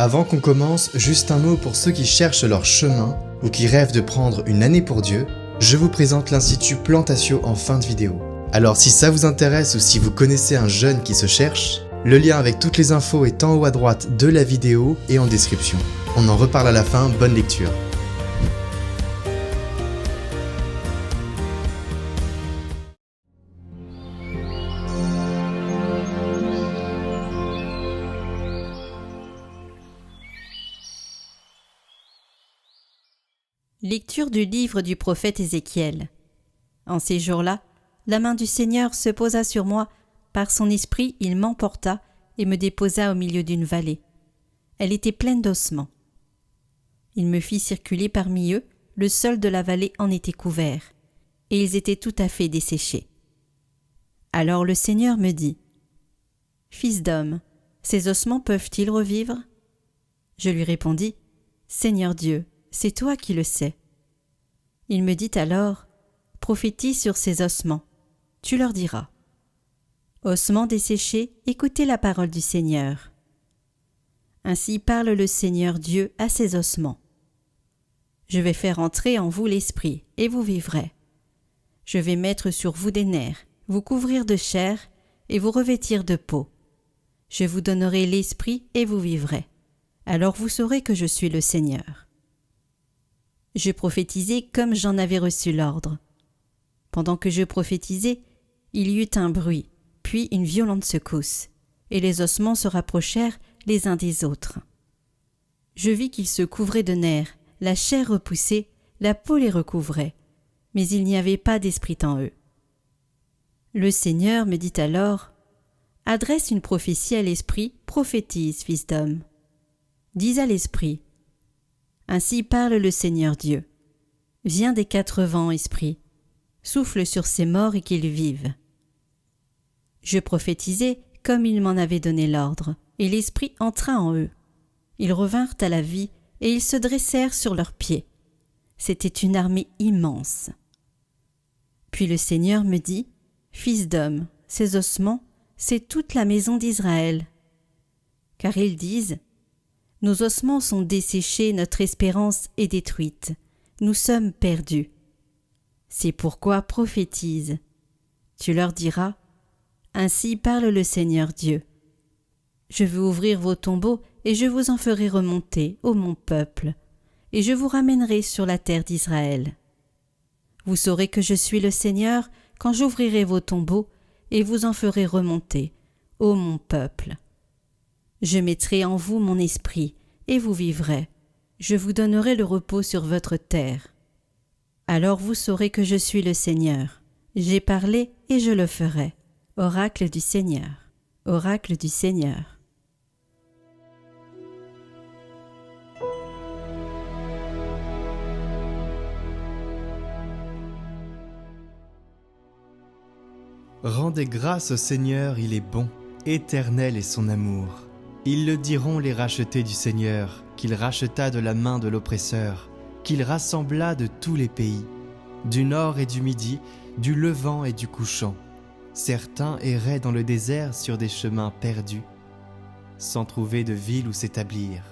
Avant qu'on commence, juste un mot pour ceux qui cherchent leur chemin ou qui rêvent de prendre une année pour Dieu, je vous présente l'Institut Plantatio en fin de vidéo. Alors si ça vous intéresse ou si vous connaissez un jeune qui se cherche, le lien avec toutes les infos est en haut à droite de la vidéo et en description. On en reparle à la fin, bonne lecture. Lecture du livre du prophète Ézéchiel. En ces jours-là, la main du Seigneur se posa sur moi, par son esprit il m'emporta et me déposa au milieu d'une vallée. Elle était pleine d'ossements. Il me fit circuler parmi eux, le sol de la vallée en était couvert, et ils étaient tout à fait desséchés. Alors le Seigneur me dit : « Fils d'homme, ces ossements peuvent-ils revivre ?» Je lui répondis : « Seigneur Dieu, c'est toi qui le sais. » Il me dit alors : « Prophétise sur ces ossements. Tu leur diras : Ossements desséchés, écoutez la parole du Seigneur. Ainsi parle le Seigneur Dieu à ces ossements. Je vais faire entrer en vous l'esprit, et vous vivrez. Je vais mettre sur vous des nerfs, vous couvrir de chair, et vous revêtir de peau. Je vous donnerai l'esprit, et vous vivrez. Alors vous saurez que je suis le Seigneur. » Je prophétisai comme j'en avais reçu l'ordre. Pendant que je prophétisais, il y eut un bruit, puis une violente secousse, et les ossements se rapprochèrent les uns des autres. Je vis qu'ils se couvraient de nerfs, la chair repoussée, la peau les recouvrait, mais il n'y avait pas d'esprit en eux. Le Seigneur me dit alors : « Adresse une prophétie à l'esprit, prophétise, fils d'homme. Dis à l'esprit : Ainsi parle le Seigneur Dieu. Viens des quatre vents, esprit. Souffle sur ces morts et qu'ils vivent. » Je prophétisai comme il m'en avait donné l'ordre, et l'esprit entra en eux. Ils revinrent à la vie, et ils se dressèrent sur leurs pieds. C'était une armée immense. Puis le Seigneur me dit : « Fils d'homme, ces ossements, c'est toute la maison d'Israël. Car ils disent : Nos ossements sont desséchés, notre espérance est détruite. Nous sommes perdus. C'est pourquoi prophétise. Tu leur diras : Ainsi parle le Seigneur Dieu. Je vais ouvrir vos tombeaux et je vous en ferai remonter, ô mon peuple, et je vous ramènerai sur la terre d'Israël. Vous saurez que je suis le Seigneur quand j'ouvrirai vos tombeaux et vous en ferai remonter, ô mon peuple. Je mettrai en vous mon esprit, et vous vivrez. Je vous donnerai le repos sur votre terre. Alors vous saurez que je suis le Seigneur. J'ai parlé et je le ferai. Oracle du Seigneur. Oracle du Seigneur. Rendez grâce au Seigneur, il est bon, éternel est son amour. Ils le diront les rachetés du Seigneur, qu'il racheta de la main de l'oppresseur, qu'il rassembla de tous les pays, du nord et du midi, du levant et du couchant. Certains erraient dans le désert sur des chemins perdus, sans trouver de ville où s'établir.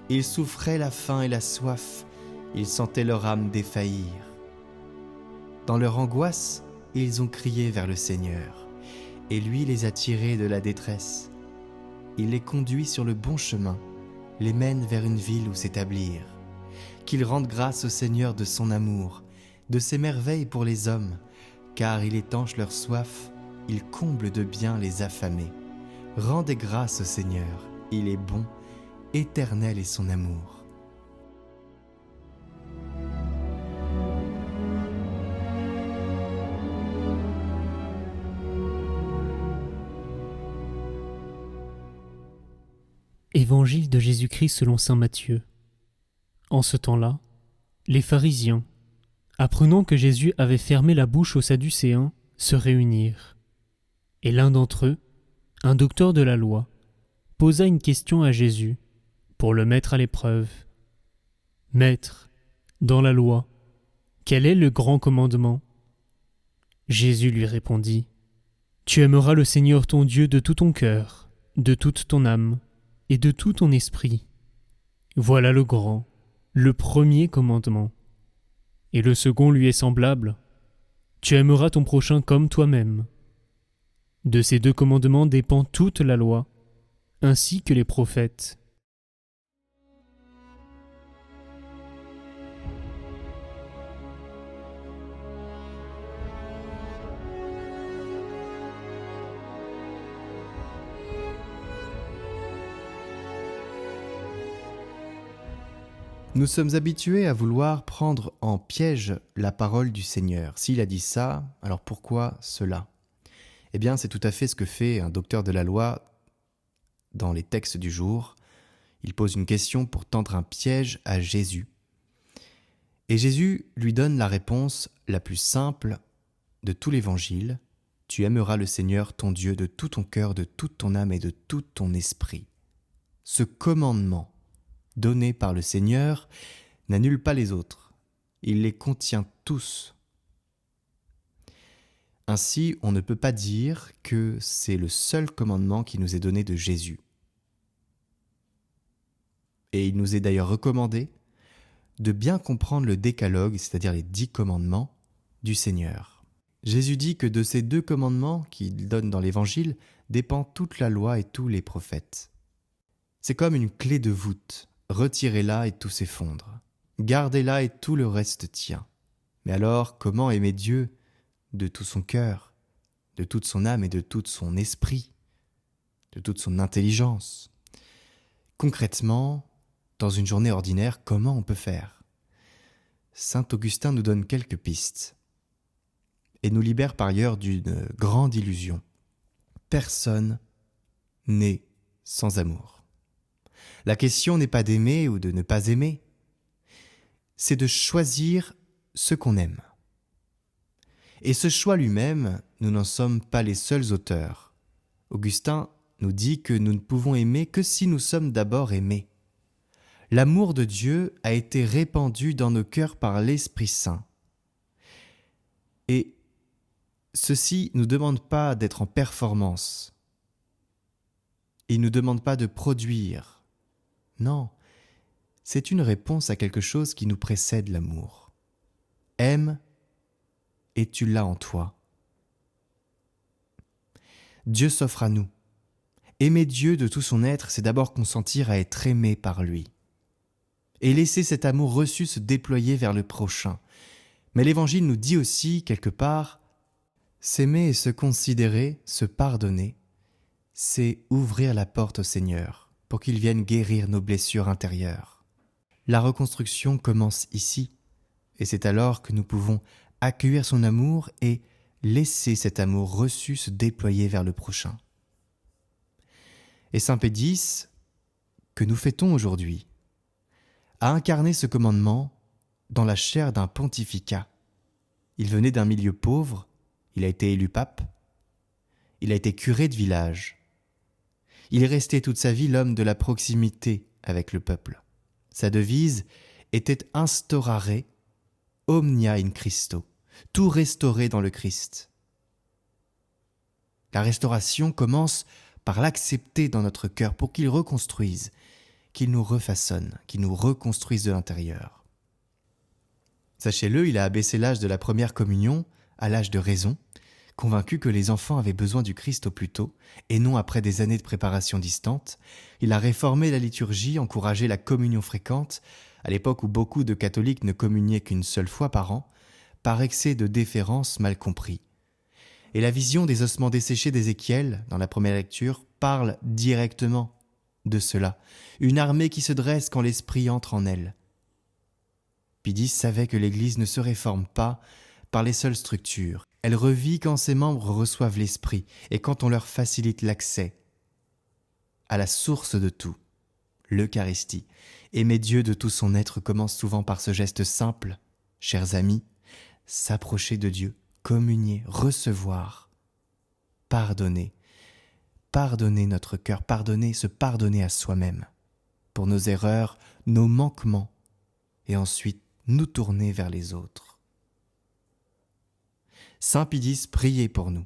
Ils souffraient la faim et la soif, ils sentaient leur âme défaillir. Dans leur angoisse, ils ont crié vers le Seigneur, et lui les a tirés de la détresse. Il les conduit sur le bon chemin, les mène vers une ville où s'établir. Qu'ils rendent grâce au Seigneur de son amour, de ses merveilles pour les hommes, car il étanche leur soif, il comble de bien les affamés. Rendez grâce au Seigneur, il est bon, éternel est son amour. Évangile de Jésus-Christ selon saint Matthieu. En ce temps-là, les pharisiens, apprenant que Jésus avait fermé la bouche aux Sadducéens, se réunirent. Et l'un d'entre eux, un docteur de la loi, posa une question à Jésus pour le mettre à l'épreuve. « Maître, dans la loi, quel est le grand commandement ?» Jésus lui répondit : « Tu aimeras le Seigneur ton Dieu de tout ton cœur, de toute ton âme, et de tout ton esprit. Voilà le grand, le premier commandement. Et le second lui est semblable. Tu aimeras ton prochain comme toi-même. De ces 2 commandements dépend toute la loi, ainsi que les prophètes. Nous sommes habitués à vouloir prendre en piège la parole du Seigneur. S'il a dit ça, alors pourquoi cela ? Eh bien, c'est tout à fait ce que fait un docteur de la loi dans les textes du jour. Il pose une question pour tendre un piège à Jésus. Et Jésus lui donne la réponse la plus simple de tout l'Évangile. Tu aimeras le Seigneur ton Dieu de tout ton cœur, de toute ton âme et de tout ton esprit. Ce commandement donné par le Seigneur n'annule pas les autres. Il les contient tous. Ainsi, on ne peut pas dire que c'est le seul commandement qui nous est donné de Jésus. Et il nous est d'ailleurs recommandé de bien comprendre le décalogue, c'est-à-dire les 10 commandements du Seigneur. Jésus dit que de ces 2 commandements qu'il donne dans l'Évangile dépend toute la loi et tous les prophètes. C'est comme une clé de voûte. Retirez-la et tout s'effondre. Gardez-la et tout le reste tient. Mais alors, comment aimer Dieu de tout son cœur, de toute son âme et de tout son esprit, de toute son intelligence ? Concrètement, dans une journée ordinaire, comment on peut faire ? Saint Augustin nous donne quelques pistes et nous libère par ailleurs d'une grande illusion. Personne n'est sans amour. La question n'est pas d'aimer ou de ne pas aimer, c'est de choisir ce qu'on aime. Et ce choix lui-même, nous n'en sommes pas les seuls auteurs. Augustin nous dit que nous ne pouvons aimer que si nous sommes d'abord aimés. L'amour de Dieu a été répandu dans nos cœurs par l'Esprit Saint. Et ceci ne nous demande pas d'être en performance. Il ne nous demande pas de produire. Non, c'est une réponse à quelque chose qui nous précède l'amour. Aime et tu l'as en toi. Dieu s'offre à nous. Aimer Dieu de tout son être, c'est d'abord consentir à être aimé par lui. Et laisser cet amour reçu se déployer vers le prochain. Mais l'Évangile nous dit aussi, quelque part, s'aimer et se considérer, se pardonner, c'est ouvrir la porte au Seigneur pour qu'il vienne guérir nos blessures intérieures. La reconstruction commence ici, et c'est alors que nous pouvons accueillir son amour et laisser cet amour reçu se déployer vers le prochain. Et Saint Pédis, que nous fêtons aujourd'hui, a incarné ce commandement dans la chair d'un pontificat. Il venait d'un milieu pauvre, il a été élu pape, il a été curé de village. Il est resté toute sa vie l'homme de la proximité avec le peuple. Sa devise était « Instaurare omnia in Christo », tout restaurer dans le Christ. La restauration commence par l'accepter dans notre cœur pour qu'il reconstruise, qu'il nous refaçonne, qu'il nous reconstruise de l'intérieur. Sachez-le, il a abaissé l'âge de la première communion à l'âge de raison, convaincu que les enfants avaient besoin du Christ au plus tôt, et non après des années de préparation distante. Il a réformé la liturgie, encouragé la communion fréquente, à l'époque où beaucoup de catholiques ne communiaient qu'une seule fois par an, par excès de déférence mal compris. Et la vision des ossements desséchés d'Ézéchiel, dans la première lecture, parle directement de cela. Une armée qui se dresse quand l'esprit entre en elle. Pédis savait que l'Église ne se réforme pas par les seules structures. Elle revit quand ses membres reçoivent l'Esprit et quand on leur facilite l'accès à la source de tout, l'Eucharistie. Aimer Dieu de tout son être commence souvent par ce geste simple, chers amis, s'approcher de Dieu, communier, recevoir, pardonner. Pardonner notre cœur, se pardonner à soi-même, pour nos erreurs, nos manquements, et ensuite nous tourner vers les autres. Saint Pédis, priez pour nous.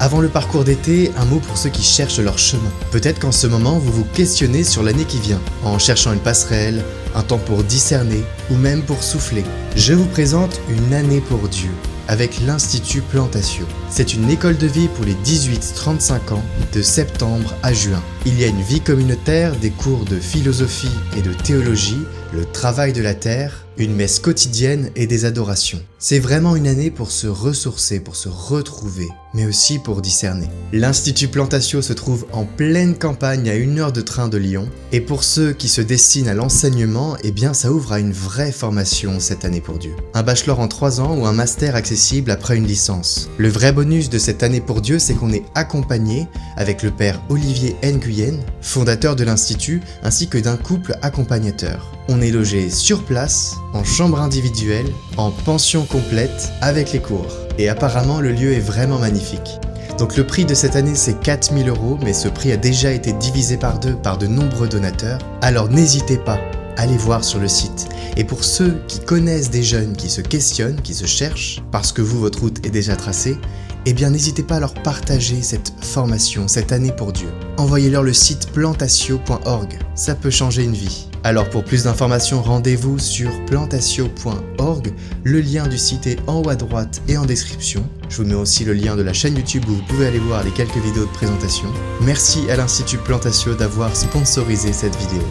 Avant le parcours d'été, un mot pour ceux qui cherchent leur chemin. Peut-être qu'en ce moment, vous vous questionnez sur l'année qui vient, en cherchant une passerelle, un temps pour discerner ou même pour souffler. Je vous présente une année pour Dieu avec l'Institut Plantatio. C'est une école de vie pour les 18-35 ans de septembre à juin. Il y a une vie communautaire, des cours de philosophie et de théologie, le travail de la terre, une messe quotidienne et des adorations. C'est vraiment une année pour se ressourcer, pour se retrouver, mais aussi pour discerner. L'Institut Plantatio se trouve en pleine campagne à 1 heure de train de Lyon, et pour ceux qui se destinent à l'enseignement, eh bien ça ouvre à une vraie formation cette année pour Dieu. Un bachelor en 3 ans ou un master accessible après une licence. Le vrai bonus de cette année pour Dieu, c'est qu'on est accompagné avec le père Olivier Nguyen, fondateur de l'Institut, ainsi que d'un couple accompagnateur. On est logé sur place, en chambre individuelle, en pension complète, avec les cours. Et apparemment, le lieu est vraiment magnifique. Donc le prix de cette année, c'est 4 000 €, mais ce prix a déjà été divisé par 2 par de nombreux donateurs. Alors n'hésitez pas, allez voir sur le site. Et pour ceux qui connaissent des jeunes qui se questionnent, qui se cherchent, parce que vous, votre route est déjà tracée, eh bien n'hésitez pas à leur partager cette formation, cette année pour Dieu. Envoyez-leur le site plantatio.org, ça peut changer une vie. Alors pour plus d'informations, rendez-vous sur plantatio.org, le lien du site est en haut à droite et en description. Je vous mets aussi le lien de la chaîne YouTube où vous pouvez aller voir les quelques vidéos de présentation. Merci à l'Institut Plantatio d'avoir sponsorisé cette vidéo.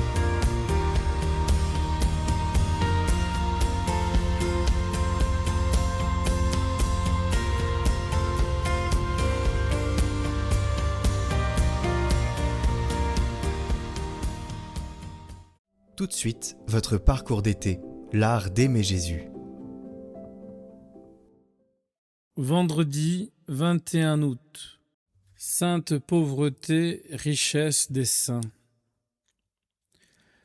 Tout de suite, votre parcours d'été, l'art d'aimer Jésus. Vendredi 21 août. Sainte pauvreté, richesse des saints.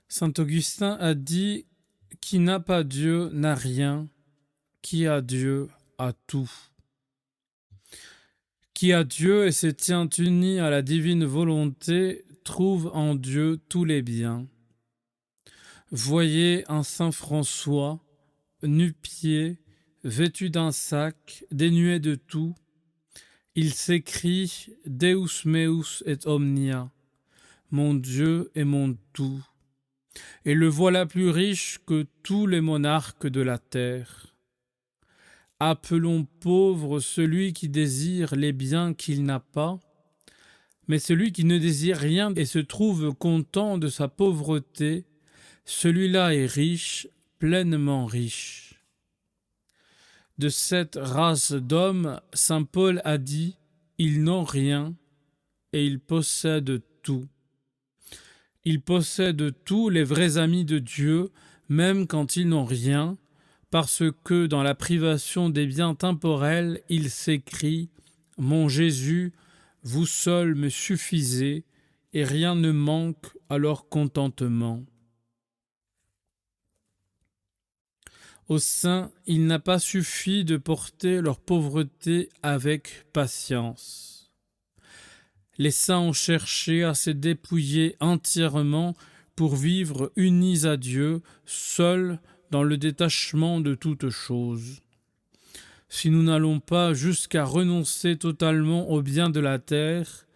Saint Augustin a dit « Qui n'a pas Dieu n'a rien, qui a Dieu a tout ». Qui a Dieu et se tient uni à la divine volonté trouve en Dieu tous les biens. Voyez un saint François, nu-pieds, vêtu d'un sac, dénué de tout. Il s'écrie « Deus meus et omnia », mon Dieu est mon tout. Et le voilà plus riche que tous les monarques de la terre. Appelons pauvre celui qui désire les biens qu'il n'a pas, mais celui qui ne désire rien et se trouve content de sa pauvreté, celui-là est riche, pleinement riche. De cette race d'hommes, saint Paul a dit « Ils n'ont rien et ils possèdent tout ». Ils possèdent tout, les vrais amis de Dieu, même quand ils n'ont rien, parce que dans la privation des biens temporels, ils s'écrient « Mon Jésus, vous seul me suffisez, et rien ne manque à leur contentement ». Aux saints, il n'a pas suffi de porter leur pauvreté avec patience. Les saints ont cherché à se dépouiller entièrement pour vivre unis à Dieu, seuls dans le détachement de toutes choses. Si nous n'allons pas jusqu'à renoncer totalement aux biens de la terre,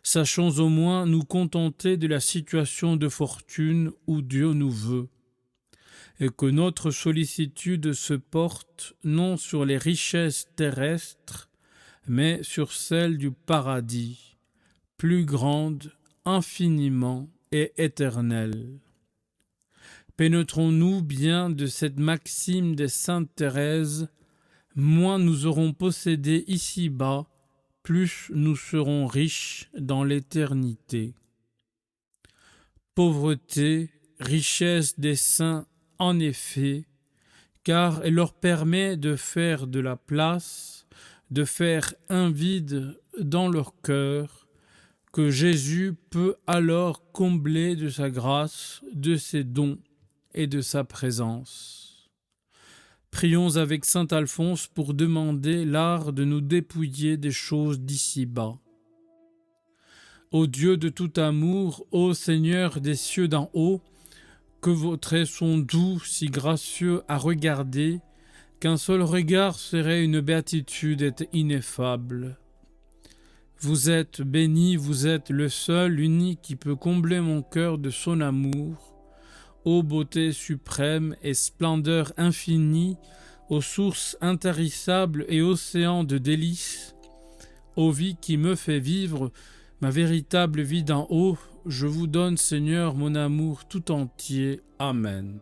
Sachons au moins nous contenter de la situation de fortune où Dieu nous veut, et que notre sollicitude se porte non sur les richesses terrestres, mais sur celles du paradis, plus grandes, infiniment et éternelles. Pénétrons-nous bien de cette maxime de sainte Thérèse, moins nous aurons possédé ici-bas, plus nous serons riches dans l'éternité. Pauvreté, richesse des saints en effet, car elle leur permet de faire de la place, de faire un vide dans leur cœur, que Jésus peut alors combler de sa grâce, de ses dons et de sa présence. Prions avec saint Alphonse pour demander l'art de nous dépouiller des choses d'ici-bas. Ô Dieu de tout amour, ô Seigneur des cieux d'en haut, que vos traits sont doux, si gracieux à regarder, qu'un seul regard serait une béatitude et ineffable. Vous êtes béni, vous êtes le seul, l'unique qui peut combler mon cœur de son amour. Ô beauté suprême et splendeur infinie, aux sources intarissables et océans de délices, ô vie qui me fait vivre ma véritable vie d'en haut, je vous donne, Seigneur, mon amour tout entier. Amen.